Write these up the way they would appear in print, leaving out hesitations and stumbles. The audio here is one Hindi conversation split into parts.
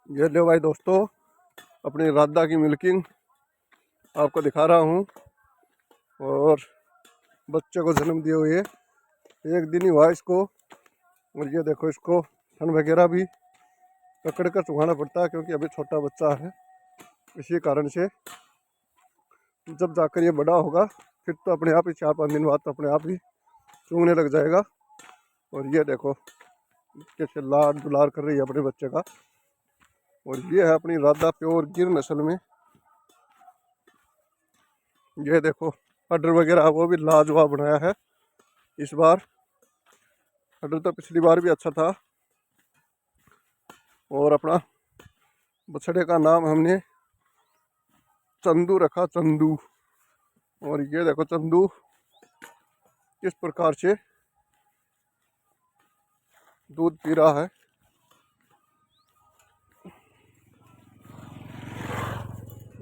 ये लो भाई दोस्तों, अपनी राधा की मिल्किंग आपको दिखा रहा हूँ। और बच्चे को जन्म दिए हुए एक दिन ही हुआ इसको। और ये देखो, इसको थन वगैरह भी पकड़ कर चुहाना पड़ता है क्योंकि अभी छोटा बच्चा है। इसी कारण से जब जाकर ये बड़ा होगा फिर तो अपने आप ही 4-5 दिन बाद तो अपने आप ही चूंघने लग जाएगा। और ये देखो कैसे लाड दुलार कर रही है अपने बच्चे का। और ये है अपनी राधा प्योर गिर नस्ल में। ये देखो अडर वगैरह वो भी लाजवाब बनाया है इस बार। अडर तो पिछली बार भी अच्छा था। और अपना बछड़े का नाम हमने चंदू रखा, चंदू। और ये देखो चंदू किस प्रकार से दूध पी रहा है।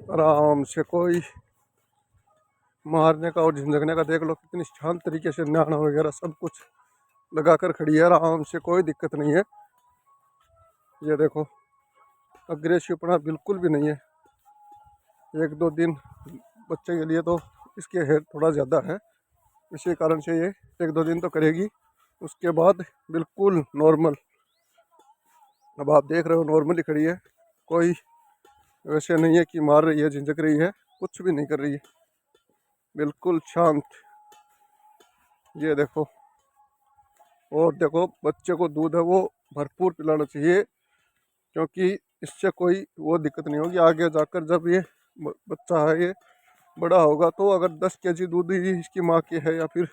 आराम से, कोई मारने का और झिंझकने का देख लो कितनी शांत तरीके से न्याणा वगैरह सब कुछ लगा कर खड़ी है। आराम से, कोई दिक्कत नहीं है। ये देखो अग्रेसिवपना बिल्कुल भी नहीं है। 1-2 दिन बच्चे के लिए तो इसके हेड थोड़ा ज़्यादा है, इसी कारण से ये 1-2 दिन तो करेगी। उसके बाद बिल्कुल नॉर्मल। अब आप देख रहे हो नॉर्मली खड़ी है, कोई वैसे नहीं है कि मार रही है, झिंझक रही है, कुछ भी नहीं कर रही है, बिल्कुल शांत। ये देखो, और देखो बच्चे को दूध है वो भरपूर पिलाना चाहिए क्योंकि इससे कोई वो दिक्कत नहीं होगी आगे जाकर। जब ये बच्चा है ये बड़ा होगा तो अगर 10 केजी दूध ही इसकी माँ की है या फिर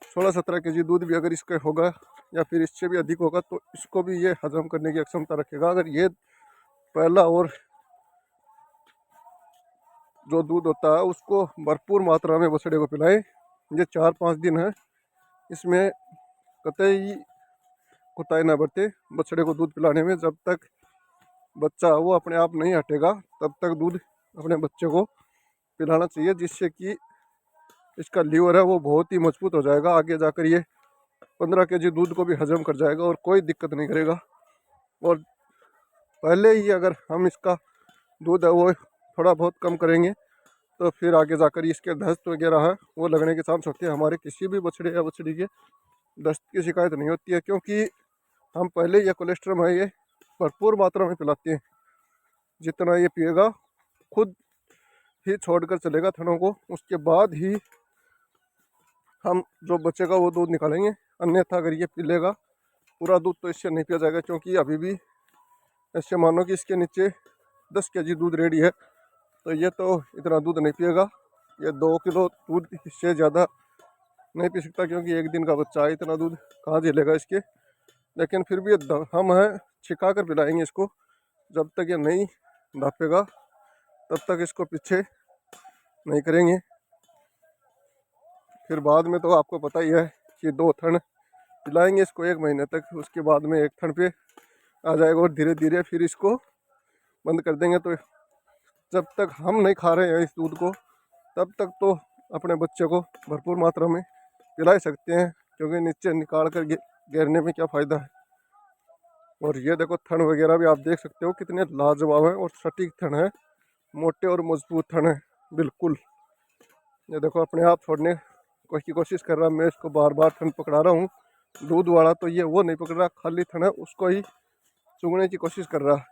16-17 केजी दूध भी अगर इसका होगा या फिर इससे भी अधिक होगा तो इसको भी ये हजम करने की क्षमता रखेगा। अगर ये पहला और जो दूध होता है उसको भरपूर मात्रा में बछड़े को पिलाएं। ये 4-5 दिन है, इसमें कतई कोताही ना बरते बछड़े को दूध पिलाने में। जब तक बच्चा वो अपने आप नहीं हटेगा तब तक दूध अपने बच्चे को पिलाना चाहिए, जिससे कि इसका लीवर है वो बहुत ही मजबूत हो जाएगा। आगे जाकर ये 15 केजी दूध को भी हजम कर जाएगा और कोई दिक्कत नहीं करेगा। और पहले ही अगर हम इसका दूध है वो थोड़ा बहुत कम करेंगे तो फिर आगे जाकर इसके दस्त वगैरह है वो लगने के चांस होते हैं। हमारे किसी भी बछड़े या बछड़ी के दस्त की शिकायत नहीं होती है क्योंकि हम पहले ये कोलेस्ट्रॉल है ये भरपूर मात्रा में पिलाते हैं। जितना ये पिएगा खुद ही छोड़कर चलेगा थनों को, उसके बाद ही हम जो बचेगा वो दूध निकालेंगे। अन्यथा अगर ये पी लेगा पूरा दूध तो इससे नहीं पिया जाएगा क्योंकि अभी भी ऐसे मानो कि इसके नीचे 10 केजी दूध रेडी है तो ये तो इतना दूध नहीं पिएगा। ये 2 किलो दूध इससे ज़्यादा नहीं पी सकता क्योंकि एक दिन का बच्चा है, इतना दूध कहाँ झेलेगा इसके। लेकिन फिर भी हम हैं छिका कर पिलाएंगे इसको। जब तक ये नहीं ढापेगा तब तक इसको पीछे नहीं करेंगे। फिर बाद में तो आपको पता ही है कि 2 थन पिलाएंगे इसको 1 महीने तक, उसके बाद में 1 थन पे आ जाएगा और धीरे धीरे फिर इसको बंद कर देंगे। तो जब तक हम नहीं खा रहे हैं इस दूध को तब तक तो अपने बच्चे को भरपूर मात्रा में पिला सकते हैं क्योंकि नीचे निकाल कर गिरने में क्या फ़ायदा है। और ये देखो थन वगैरह भी आप देख सकते हो कितने लाजवाब है और सटीक थन है, मोटे और मजबूत थन है बिल्कुल। ये देखो अपने आप छोड़ने की कोशिश कर रहा है, मैं इसको बार बार थन पकड़ा रहा हूँ दूध वाला तो ये वो नहीं पकड़ रहा, खाली थन है उसको ही चुगने की कोशिश कर रहा है।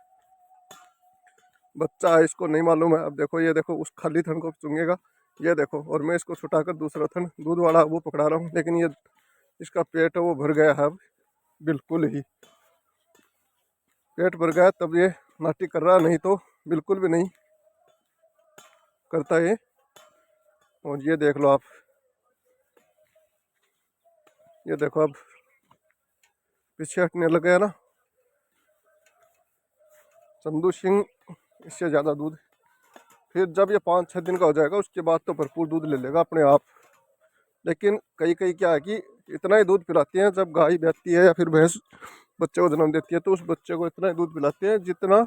बच्चा है इसको नहीं मालूम है। अब देखो ये देखो उस खाली थन को चुंगेगा, ये देखो। और मैं इसको छुटाकर दूसरा थन दूध वाला वो पकड़ा रहा हूँ लेकिन ये इसका पेट है वो भर गया है अब बिल्कुल ही। पेट भर गया तब ये नाटी कर रहा, नहीं तो बिल्कुल भी नहीं करता ये। और ये देख लो आप, ये देखो अब पीछे हटने लग गया ना चंदू सिंह। इससे ज़्यादा दूध फिर जब ये 5-6 दिन का हो जाएगा उसके बाद तो भरपूर दूध ले लेगा अपने आप। लेकिन कई क्या है कि इतना ही दूध पिलाती हैं जब गाय ब्याती है या फिर भैंस बच्चे को जन्म देती है तो उस बच्चे को इतना ही दूध पिलाते हैं जितना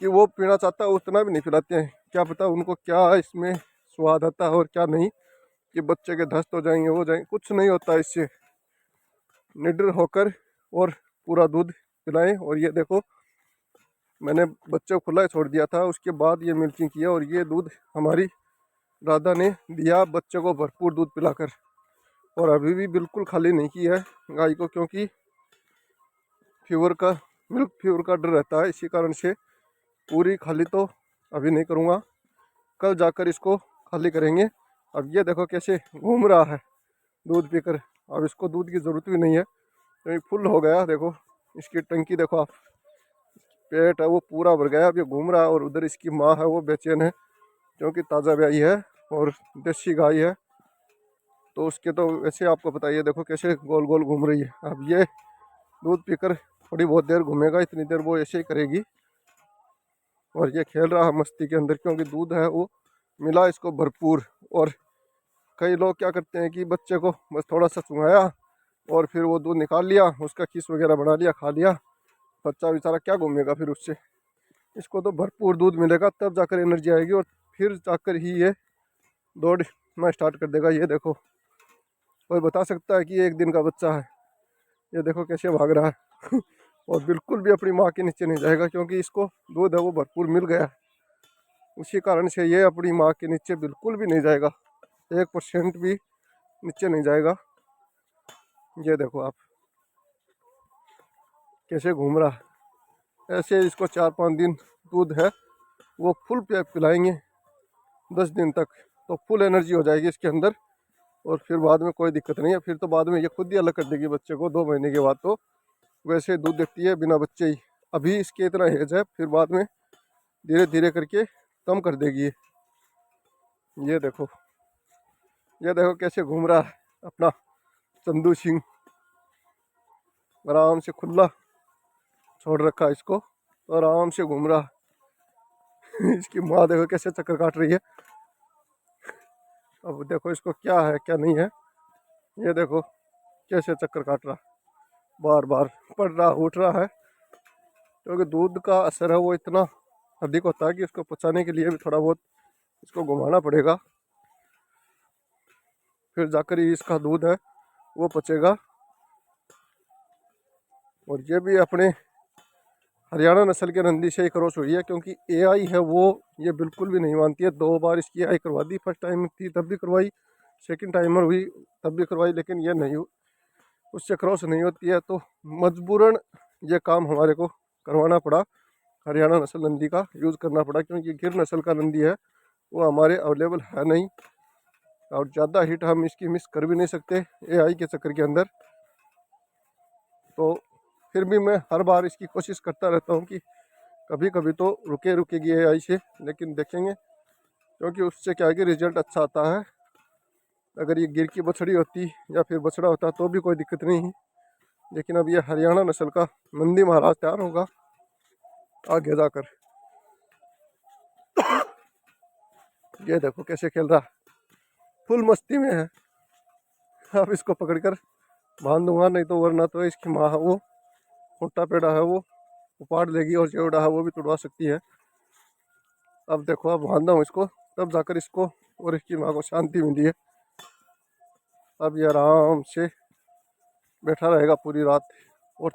कि वो पीना चाहता है, उतना भी नहीं पिलाते हैं। क्या पता उनको क्या इसमें स्वाद आता है और क्या नहीं, कि बच्चे के दस्त हो जाएंगे हो जाएंगे, कुछ नहीं होता इससे। निडर होकर और पूरा दूध पिलाएं। और ये देखो मैंने बच्चे को खुला ही छोड़ दिया था, उसके बाद ये मिल्किंग किया और ये दूध हमारी राधा ने दिया बच्चे को भरपूर दूध पिलाकर। और अभी भी बिल्कुल खाली नहीं किया है गाय को, क्योंकि फीवर का मिल्क फीवर का डर रहता है, इसी कारण से पूरी खाली तो अभी नहीं करूँगा, कल जाकर इसको खाली करेंगे। अब ये देखो कैसे घूम रहा है दूध पीकर। अब इसको दूध की ज़रूरत भी नहीं है क्योंकि फुल हो गया। देखो इसकी टंकी देखो आप, पेट है वो पूरा भर गया। अब ये घूम रहा है और उधर इसकी माँ है वो बेचैन है क्योंकि ताज़ा ब्याई है और देसी गाय है, तो उसके तो वैसे आपको पता ही है। देखो कैसे गोल गोल घूम रही है। अब ये दूध पीकर थोड़ी बहुत देर घूमेगा, इतनी देर वो ऐसे ही करेगी। और ये खेल रहा है मस्ती के अंदर क्योंकि दूध है वो मिला इसको भरपूर। और कई लोग क्या करते हैं कि बच्चे को बस थोड़ा सा चुंगाया और फिर वो दूध निकाल लिया, उसका खीस वगैरह बना लिया, खा लिया, बच्चा बेचारा क्या घूमेगा फिर उससे। इसको तो भरपूर दूध मिलेगा तब जाकर एनर्जी आएगी और फिर जाकर ही ये दौड़ना स्टार्ट कर देगा। ये देखो कोई बता सकता है कि ये एक दिन का बच्चा है। ये देखो कैसे भाग रहा है और बिल्कुल भी अपनी माँ के नीचे नहीं जाएगा क्योंकि इसको दूध है वो भरपूर मिल गया है। उसी कारण से ये अपनी माँ के नीचे बिल्कुल भी नहीं जाएगा, 1% भी नीचे नहीं जाएगा। ये देखो आप कैसे घूम रहा है। ऐसे इसको 4-5 दिन दूध है वो फुल पिलाएंगे 10 दिन तक, तो फुल एनर्जी हो जाएगी इसके अंदर। और फिर बाद में कोई दिक्कत नहीं है, फिर तो बाद में ये खुद ही अलग कर देगी बच्चे को 2 महीने के बाद। तो वैसे दूध देती है बिना बच्चे ही। अभी इसके इतना एज है, फिर बाद में धीरे धीरे करके कम कर देगी ये देखो। ये देखो कैसे घूम रहा है अपना चंदू सिंह, आराम से खुला छोड़ रखा है इसको तो आराम से घूम रहा है इसकी माँ देखो कैसे चक्कर काट रही है। अब देखो इसको क्या है क्या नहीं है। ये देखो कैसे चक्कर काट रहा, बार बार पड़ रहा उठ रहा है क्योंकि दूध का असर है वो इतना अधिक होता है कि इसको पचाने के लिए भी थोड़ा बहुत इसको घुमाना पड़ेगा, फिर जाकर ही इसका दूध है वो पचेगा। और ये भी अपने हरियाणा नस्ल के नंदी से ही क्रॉस हुई है क्योंकि एआई है वो ये बिल्कुल भी नहीं मानती है। 2 बार इसकी एआई करवा दी, फर्स्ट टाइम थी तब भी करवाई, सेकंड टाइमर हुई तब भी करवाई, लेकिन ये नहीं उससे क्रॉस नहीं होती है। तो मजबूरन ये काम हमारे को करवाना पड़ा, हरियाणा नस्ल नंदी का यूज़ करना पड़ा क्योंकि गिर नस्ल का नंदी है वो हमारे अवेलेबल है नहीं और ज़्यादा हिट हम इसकी मिस कर भी नहीं सकते एआई के चक्कर के अंदर। तो फिर भी मैं हर बार इसकी कोशिश करता रहता हूँ कि कभी कभी तो रुकेगी एआई से, लेकिन देखेंगे क्योंकि उससे क्या है कि रिजल्ट अच्छा आता है। अगर ये गिर की बछड़ी होती या फिर बछड़ा होता तो भी कोई दिक्कत नहीं है, लेकिन अब ये हरियाणा नस्ल का नंदी महाराज तैयार होगा आगे जाकर। ये देखो कैसे खेल रहा, फुल मस्ती में है। अब इसको पकड़कर बांध दूंगा, नहीं तो वरना तो इसकी माँ है वो मोटा पेड़ा है वो उपाड़ लेगी और जेवड़ा है वो भी तुड़वा सकती है। अब देखो अब बांधा हूँ इसको तब जाकर इसको और इसकी माँ को शांति मिली है। अब ये आराम से बैठा रहेगा पूरी रात और